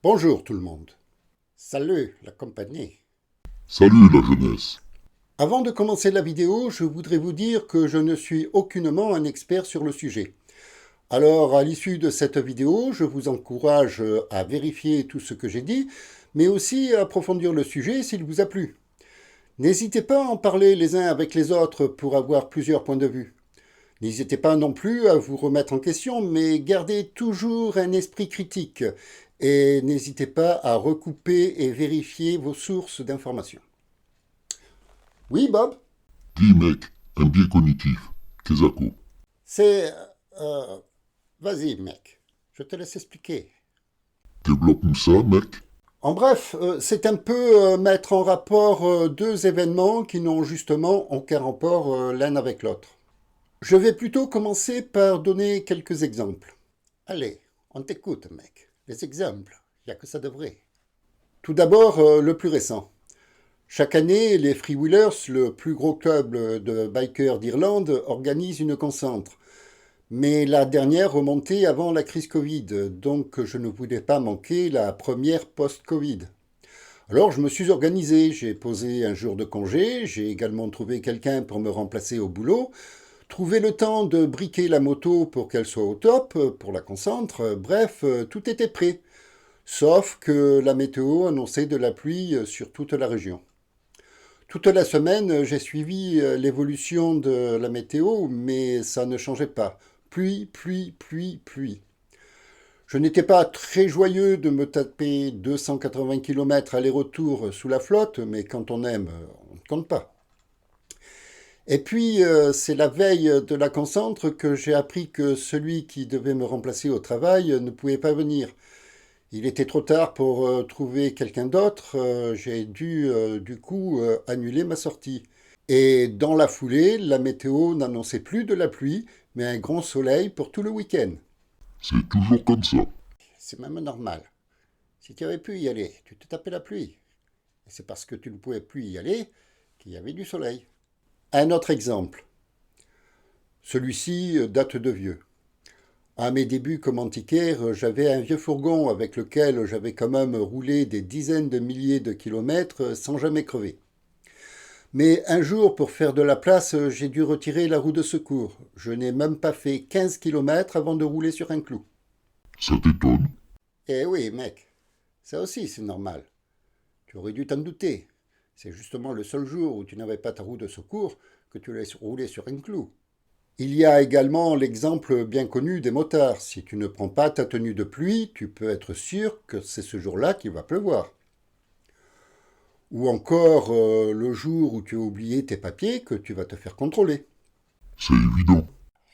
Bonjour tout le monde. Salut la compagnie. Salut la jeunesse. Avant de commencer la vidéo, je voudrais vous dire que je ne suis aucunement un expert sur le sujet. Alors, à l'issue de cette vidéo, je vous encourage à vérifier tout ce que j'ai dit, mais aussi à approfondir le sujet s'il vous a plu. N'hésitez pas à en parler les uns avec les autres pour avoir plusieurs points de vue. N'hésitez pas non plus à vous remettre en question, mais gardez toujours un esprit critique et n'hésitez pas à recouper et vérifier vos sources d'informations. Oui, Bob? Dis mec, un biais cognitif. Kezako. C'est... euh, Vas-y, mec, je te laisse expliquer. Développe-nous ça, mec. En bref, c'est un peu mettre en rapport deux événements qui n'ont justement aucun rapport l'un avec l'autre. Je vais plutôt commencer par donner quelques exemples. Allez, on t'écoute, mec. Les exemples, il n'y a que ça de vrai. Tout d'abord, le plus récent. Chaque année, les Freewheelers, le plus gros club de bikers d'Irlande, organisent une concentre. Mais la dernière remontait avant la crise Covid, donc je ne voulais pas manquer la première post-Covid. Alors je me suis organisé, j'ai posé un jour de congé, j'ai également trouvé quelqu'un pour me remplacer au boulot, trouvé le temps de briquer la moto pour qu'elle soit au top pour la concentre, bref, tout était prêt. Sauf que la météo annonçait de la pluie sur toute la région. Toute la semaine, j'ai suivi l'évolution de la météo, mais ça ne changeait pas. Pluie, pluie, pluie, pluie. Je n'étais pas très joyeux de me taper 280 km aller-retour sous la flotte, mais quand on aime, on ne compte pas. Et puis, c'est la veille de la concentre que j'ai appris que celui qui devait me remplacer au travail ne pouvait pas venir. Il était trop tard pour trouver quelqu'un d'autre. J'ai dû du coup annuler ma sortie. Et dans la foulée, la météo n'annonçait plus de la pluie, mais un grand soleil pour tout le week-end. C'est toujours comme ça. C'est même normal. Si tu avais pu y aller, tu te tapais la pluie. Et c'est parce que tu ne pouvais plus y aller qu'il y avait du soleil. Un autre exemple. Celui-ci date de vieux. À mes débuts comme antiquaire, j'avais un vieux fourgon avec lequel j'avais quand même roulé des dizaines de milliers de kilomètres sans jamais crever. Mais un jour, pour faire de la place, j'ai dû retirer la roue de secours. Je n'ai même pas fait 15 kilomètres avant de rouler sur un clou. Ça t'étonne? Eh oui, mec, ça aussi c'est normal. Tu aurais dû t'en douter. C'est justement le seul jour où tu n'avais pas ta roue de secours que tu laisses rouler sur un clou. Il y a également l'exemple bien connu des motards. Si tu ne prends pas ta tenue de pluie, tu peux être sûr que c'est ce jour-là qu'il va pleuvoir. Ou encore le jour où tu as oublié tes papiers que tu vas te faire contrôler. C'est évident.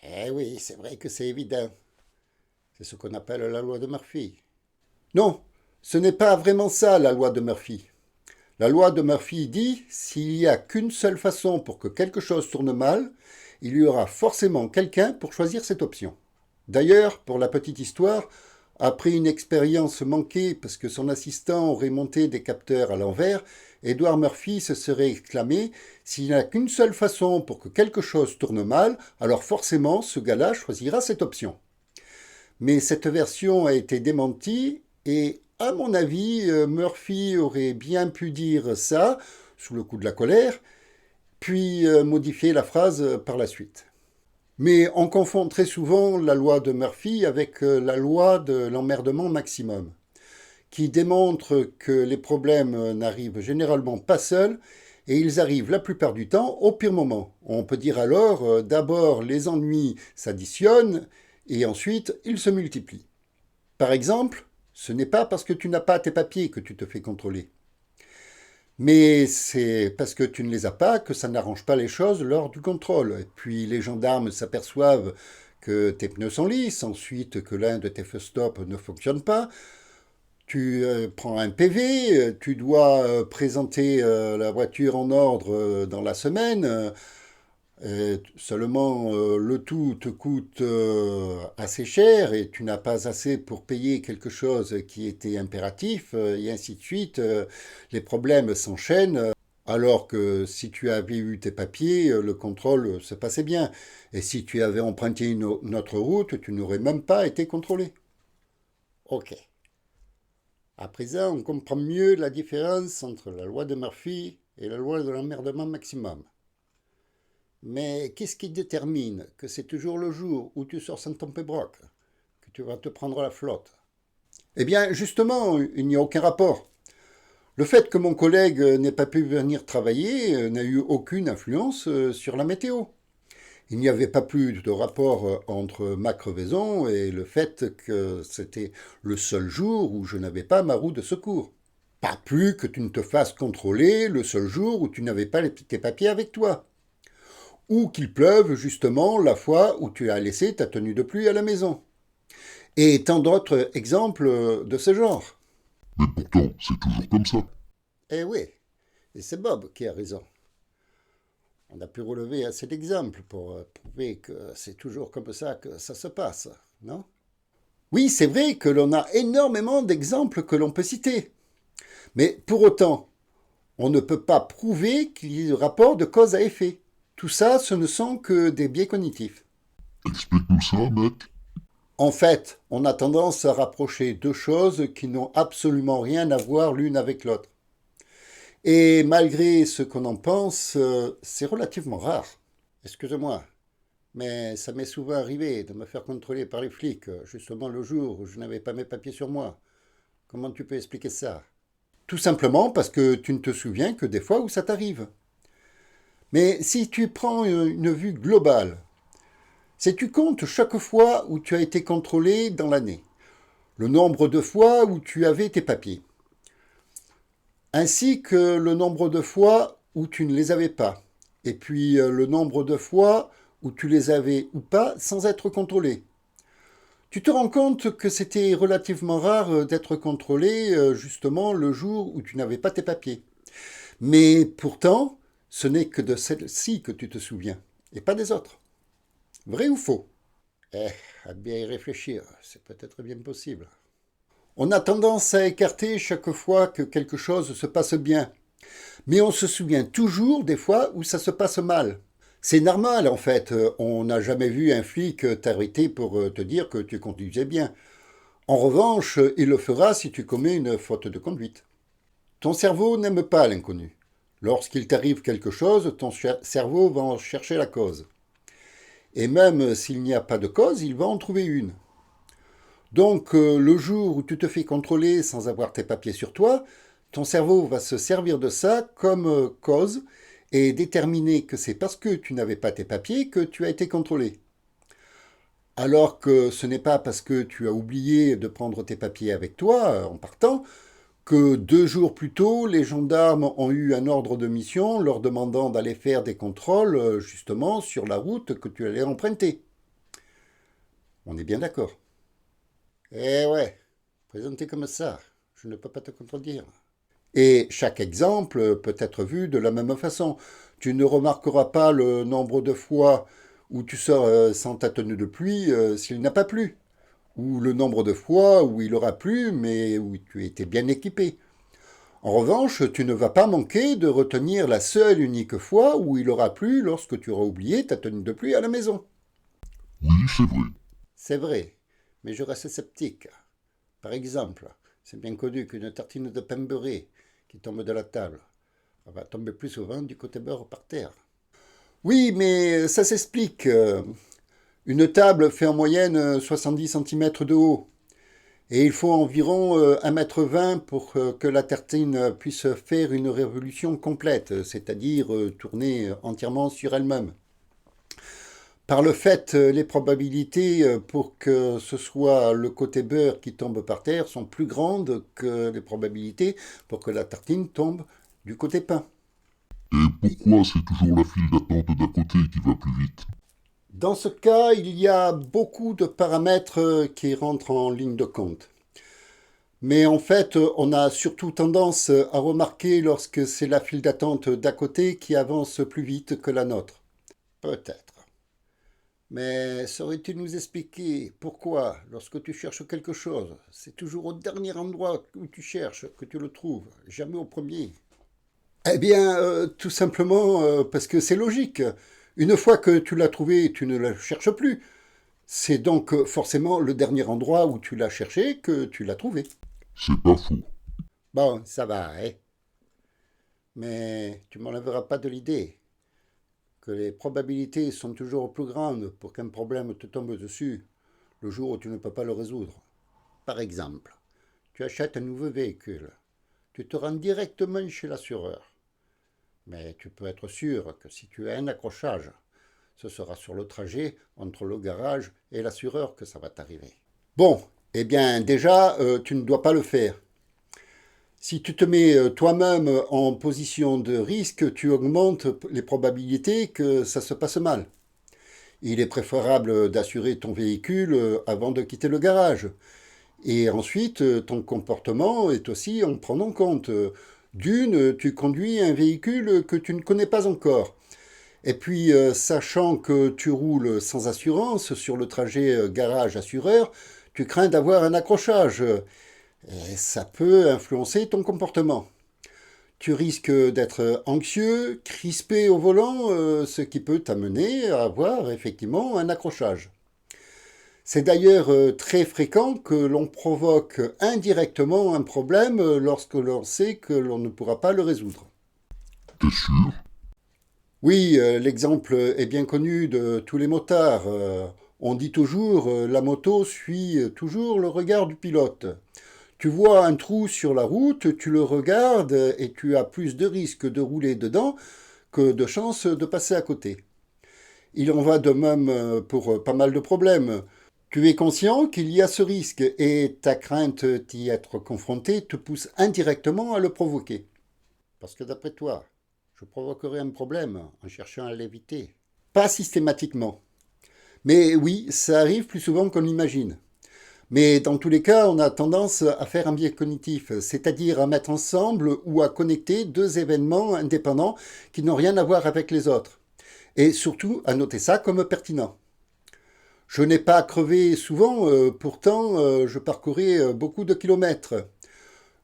Eh oui, c'est vrai que c'est évident. C'est ce qu'on appelle la loi de Murphy. Non, ce n'est pas vraiment ça la loi de Murphy. La loi de Murphy dit s'il n'y a qu'une seule façon pour que quelque chose tourne mal, il y aura forcément quelqu'un pour choisir cette option. D'ailleurs, pour la petite histoire, après une expérience manquée parce que son assistant aurait monté des capteurs à l'envers, Edward Murphy se serait exclamé s'il n'y a qu'une seule façon pour que quelque chose tourne mal, alors forcément ce gars-là choisira cette option. Mais cette version a été démentie et, à mon avis, Murphy aurait bien pu dire ça, sous le coup de la colère, puis modifier la phrase par la suite. Mais on confond très souvent la loi de Murphy avec la loi de l'emmerdement maximum, qui démontre que les problèmes n'arrivent généralement pas seuls et ils arrivent la plupart du temps au pire moment. On peut dire alors d'abord les ennuis s'additionnent et ensuite ils se multiplient. Par exemple, ce n'est pas parce que tu n'as pas tes papiers que tu te fais contrôler. Mais c'est parce que tu ne les as pas que ça n'arrange pas les choses lors du contrôle. Et puis les gendarmes s'aperçoivent que tes pneus sont lisses, ensuite que l'un de tes feux stop ne fonctionne pas. Tu prends un PV, tu dois présenter la voiture en ordre dans la semaine. Seulement, le tout te coûte assez cher et tu n'as pas assez pour payer quelque chose qui était impératif, et ainsi de suite. Les problèmes s'enchaînent, alors que si tu avais eu tes papiers, le contrôle se passait bien. Et si tu avais emprunté une autre route, tu n'aurais même pas été contrôlé. Ok. À présent, on comprend mieux la différence entre la loi de Murphy et la loi de l'emmerdement maximum. Mais qu'est-ce qui détermine que c'est toujours le jour où tu sors sans ton pébroc que tu vas te prendre la flotte? Eh bien, justement, il n'y a aucun rapport. Le fait que mon collègue n'ait pas pu venir travailler n'a eu aucune influence sur la météo. Il n'y avait pas plus de rapport entre ma crevaison et le fait que c'était le seul jour où je n'avais pas ma roue de secours. Pas plus que tu ne te fasses contrôler le seul jour où tu n'avais pas tes papiers avec toi. Ou qu'il pleuve justement la fois où tu as laissé ta tenue de pluie à la maison. Et tant d'autres exemples de ce genre. Mais pourtant, c'est toujours comme ça. Eh oui, et c'est Bob qui a raison. On a pu relever assez d'exemples pour prouver que c'est toujours comme ça que ça se passe, non? Oui, c'est vrai que l'on a énormément d'exemples que l'on peut citer. Mais pour autant, on ne peut pas prouver qu'il y ait de rapport de cause à effet. Tout ça, ce ne sont que des biais cognitifs. Explique-nous ça, mec. En fait, on a tendance à rapprocher deux choses qui n'ont absolument rien à voir l'une avec l'autre. Et malgré ce qu'on en pense, c'est relativement rare. Excusez-moi, mais ça m'est souvent arrivé de me faire contrôler par les flics, justement le jour où je n'avais pas mes papiers sur moi. Comment tu peux expliquer ça? Tout simplement parce que tu ne te souviens que des fois où ça t'arrive. Mais si tu prends une vue globale, si tu comptes chaque fois où tu as été contrôlé dans l'année, le nombre de fois où tu avais tes papiers, ainsi que le nombre de fois où tu ne les avais pas, et puis le nombre de fois où tu les avais ou pas sans être contrôlé. Tu te rends compte que c'était relativement rare d'être contrôlé justement le jour où tu n'avais pas tes papiers. Mais pourtant, ce n'est que de celle-ci que tu te souviens, et pas des autres. Vrai ou faux? À bien y réfléchir, c'est peut-être bien possible. On a tendance à écarter chaque fois que quelque chose se passe bien, mais on se souvient toujours des fois où ça se passe mal. C'est normal en fait, on n'a jamais vu un flic t'arrêter pour te dire que tu conduisais bien. En revanche, il le fera si tu commets une faute de conduite. Ton cerveau n'aime pas l'inconnu. Lorsqu'il t'arrive quelque chose, ton cerveau va en chercher la cause. Et même s'il n'y a pas de cause, il va en trouver une. Donc, le jour où tu te fais contrôler sans avoir tes papiers sur toi, ton cerveau va se servir de ça comme cause et déterminer que c'est parce que tu n'avais pas tes papiers que tu as été contrôlé. Alors que ce n'est pas parce que tu as oublié de prendre tes papiers avec toi en partant que 2 jours plus tôt, les gendarmes ont eu un ordre de mission leur demandant d'aller faire des contrôles justement sur la route que tu allais emprunter. On est bien d'accord. Eh ouais, présenté comme ça, je ne peux pas te contredire. Et chaque exemple peut être vu de la même façon. Tu ne remarqueras pas le nombre de fois où tu sors sans ta tenue de pluie s'il n'a pas plu, ou le nombre de fois où il aura plu mais où tu étais bien équipé. En revanche, tu ne vas pas manquer de retenir la seule unique fois où il aura plu lorsque tu auras oublié ta tenue de pluie à la maison. Oui, c'est vrai. C'est vrai, mais je reste sceptique. Par exemple, c'est bien connu qu'une tartine de pain beurré qui tombe de la table va tomber plus souvent du côté beurre par terre. Oui, mais ça s'explique. Une table fait en moyenne 70 cm de haut. Et il faut environ 1,20 m pour que la tartine puisse faire une révolution complète, c'est-à-dire tourner entièrement sur elle-même. Par le fait, les probabilités pour que ce soit le côté beurre qui tombe par terre sont plus grandes que les probabilités pour que la tartine tombe du côté pain. Et pourquoi c'est toujours la file d'attente d'à côté qui va plus vite? Dans ce cas, il y a beaucoup de paramètres qui rentrent en ligne de compte. Mais en fait, on a surtout tendance à remarquer lorsque c'est la file d'attente d'à côté qui avance plus vite que la nôtre. Peut-être. Mais saurais-tu nous expliquer pourquoi, lorsque tu cherches quelque chose, c'est toujours au dernier endroit où tu cherches que tu le trouves, jamais au premier? Eh bien, tout simplement parce que c'est logique. Une fois que tu l'as trouvé, tu ne la cherches plus. C'est donc forcément le dernier endroit où tu l'as cherché que tu l'as trouvé. C'est pas faux. Bon, ça va, hein. Mais tu m'enlèveras pas de l'idée que les probabilités sont toujours plus grandes pour qu'un problème te tombe dessus le jour où tu ne peux pas le résoudre. Par exemple, tu achètes un nouveau véhicule. Tu te rends directement chez l'assureur. Mais tu peux être sûr que si tu as un accrochage, ce sera sur le trajet entre le garage et l'assureur que ça va t'arriver. Bon, eh bien déjà, tu ne dois pas le faire. Si tu te mets toi-même en position de risque, tu augmentes les probabilités que ça se passe mal. Il est préférable d'assurer ton véhicule avant de quitter le garage. Et ensuite, ton comportement est aussi en prendre en compte. D'une, tu conduis un véhicule que tu ne connais pas encore. Et puis, sachant que tu roules sans assurance sur le trajet garage-assureur, tu crains d'avoir un accrochage. Et ça peut influencer ton comportement. Tu risques d'être anxieux, crispé au volant, ce qui peut t'amener à avoir effectivement un accrochage. C'est d'ailleurs très fréquent que l'on provoque indirectement un problème lorsque l'on sait que l'on ne pourra pas le résoudre. T'es sûr? Oui, l'exemple est bien connu de tous les motards. On dit toujours la moto suit toujours le regard du pilote. Tu vois un trou sur la route, tu le regardes et tu as plus de risques de rouler dedans que de chances de passer à côté. Il en va de même pour pas mal de problèmes. Tu es conscient qu'il y a ce risque et ta crainte d'y être confronté te pousse indirectement à le provoquer. Parce que d'après toi, je provoquerai un problème en cherchant à l'éviter. Pas systématiquement. Mais oui, ça arrive plus souvent qu'on l'imagine. Mais dans tous les cas, on a tendance à faire un biais cognitif, c'est-à-dire à mettre ensemble ou à connecter deux événements indépendants qui n'ont rien à voir avec les autres. Et surtout à noter ça comme pertinent. Je n'ai pas crevé souvent, pourtant je parcourais beaucoup de kilomètres.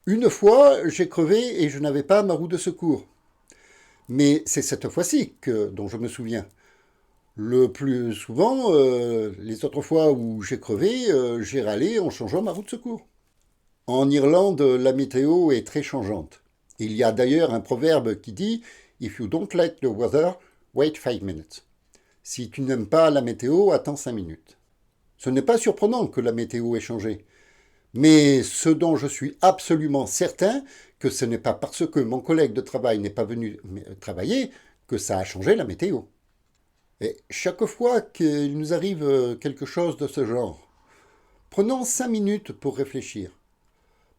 Une fois, j'ai crevé et je n'avais pas ma roue de secours. Mais c'est cette fois-ci dont je me souviens. Le plus souvent, les autres fois où j'ai crevé, j'ai râlé en changeant ma roue de secours. En Irlande, la météo est très changeante. Il y a d'ailleurs un proverbe qui dit If you don't like the weather, wait 5 minutes. Si tu n'aimes pas la météo, attends 5 minutes. Ce n'est pas surprenant que la météo ait changé. Mais ce dont je suis absolument certain, que ce n'est pas parce que mon collègue de travail n'est pas venu travailler que ça a changé la météo. Et chaque fois qu'il nous arrive quelque chose de ce genre, prenons 5 minutes pour réfléchir.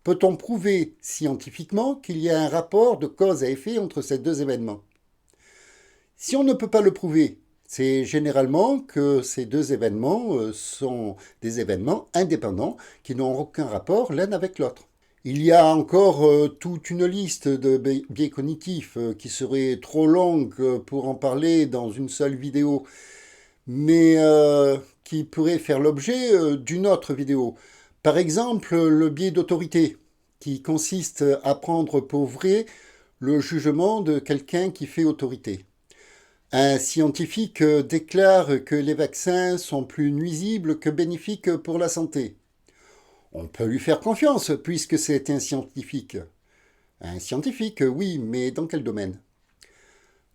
Peut-on prouver scientifiquement qu'il y a un rapport de cause à effet entre ces deux événements? Si on ne peut pas le prouver, c'est généralement que ces deux événements sont des événements indépendants qui n'ont aucun rapport l'un avec l'autre. Il y a encore toute une liste de biais cognitifs qui serait trop longue pour en parler dans une seule vidéo, mais qui pourrait faire l'objet d'une autre vidéo. Par exemple, le biais d'autorité, qui consiste à prendre pour vrai le jugement de quelqu'un qui fait autorité. Un scientifique déclare que les vaccins sont plus nuisibles que bénéfiques pour la santé. On peut lui faire confiance puisque c'est un scientifique. Un scientifique, oui, mais dans quel domaine?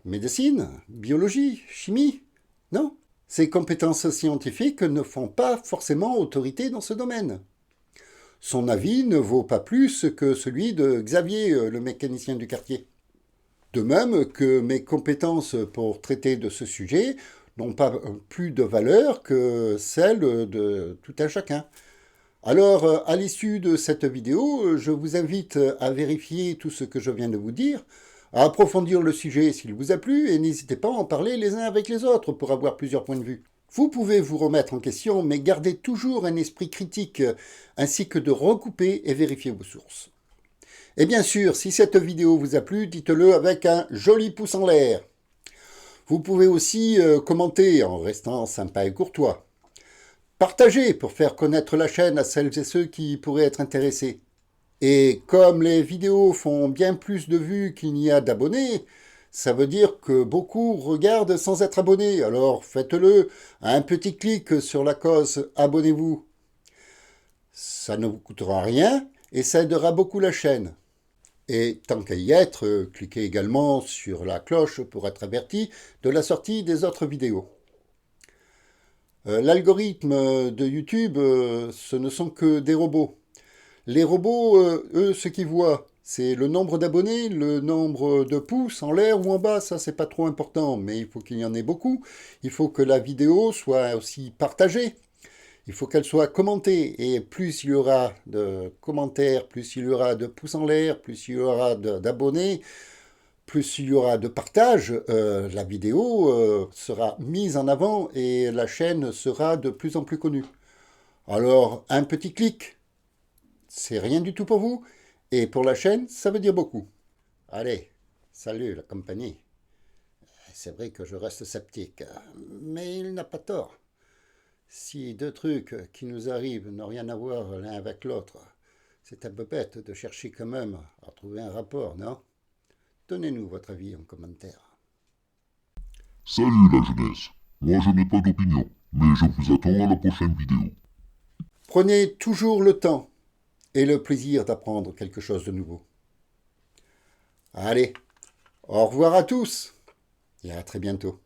Médecine? Biologie? Chimie? Non. Ses compétences scientifiques ne font pas forcément autorité dans ce domaine. Son avis ne vaut pas plus que celui de Xavier, le mécanicien du quartier. De même que mes compétences pour traiter de ce sujet n'ont pas plus de valeur que celles de tout un chacun. Alors, à l'issue de cette vidéo, je vous invite à vérifier tout ce que je viens de vous dire, à approfondir le sujet s'il vous a plu, et n'hésitez pas à en parler les uns avec les autres pour avoir plusieurs points de vue. Vous pouvez vous remettre en question, mais gardez toujours un esprit critique, ainsi que de recouper et vérifier vos sources. Et bien sûr, si cette vidéo vous a plu, dites-le avec un joli pouce en l'air. Vous pouvez aussi commenter en restant sympa et courtois. Partagez pour faire connaître la chaîne à celles et ceux qui pourraient être intéressés. Et comme les vidéos font bien plus de vues qu'il n'y a d'abonnés, ça veut dire que beaucoup regardent sans être abonnés. Alors faites-le, un petit clic sur la cause « Abonnez-vous ». Ça ne vous coûtera rien et ça aidera beaucoup la chaîne. Et tant qu'à y être, cliquez également sur la cloche pour être averti de la sortie des autres vidéos. L'algorithme de YouTube, ce ne sont que des robots. Les robots, eux, ce qu'ils voient, c'est le nombre d'abonnés, le nombre de pouces en l'air ou en bas, ça c'est pas trop important, mais il faut qu'il y en ait beaucoup. Il faut que la vidéo soit aussi partagée. Il faut qu'elle soit commentée, et plus il y aura de commentaires, plus il y aura de pouces en l'air, plus il y aura d'abonnés, plus il y aura de partage, la vidéo sera mise en avant et la chaîne sera de plus en plus connue. Alors, un petit clic, c'est rien du tout pour vous, et pour la chaîne, ça veut dire beaucoup. Allez, salut la compagnie. C'est vrai que je reste sceptique, mais il n'a pas tort. Si deux trucs qui nous arrivent n'ont rien à voir l'un avec l'autre, c'est un peu bête de chercher quand même à trouver un rapport, non? Donnez-nous votre avis en commentaire. Salut la jeunesse. Moi je n'ai pas d'opinion, mais je vous attends à la prochaine vidéo. Prenez toujours le temps et le plaisir d'apprendre quelque chose de nouveau. Allez, au revoir à tous et à très bientôt.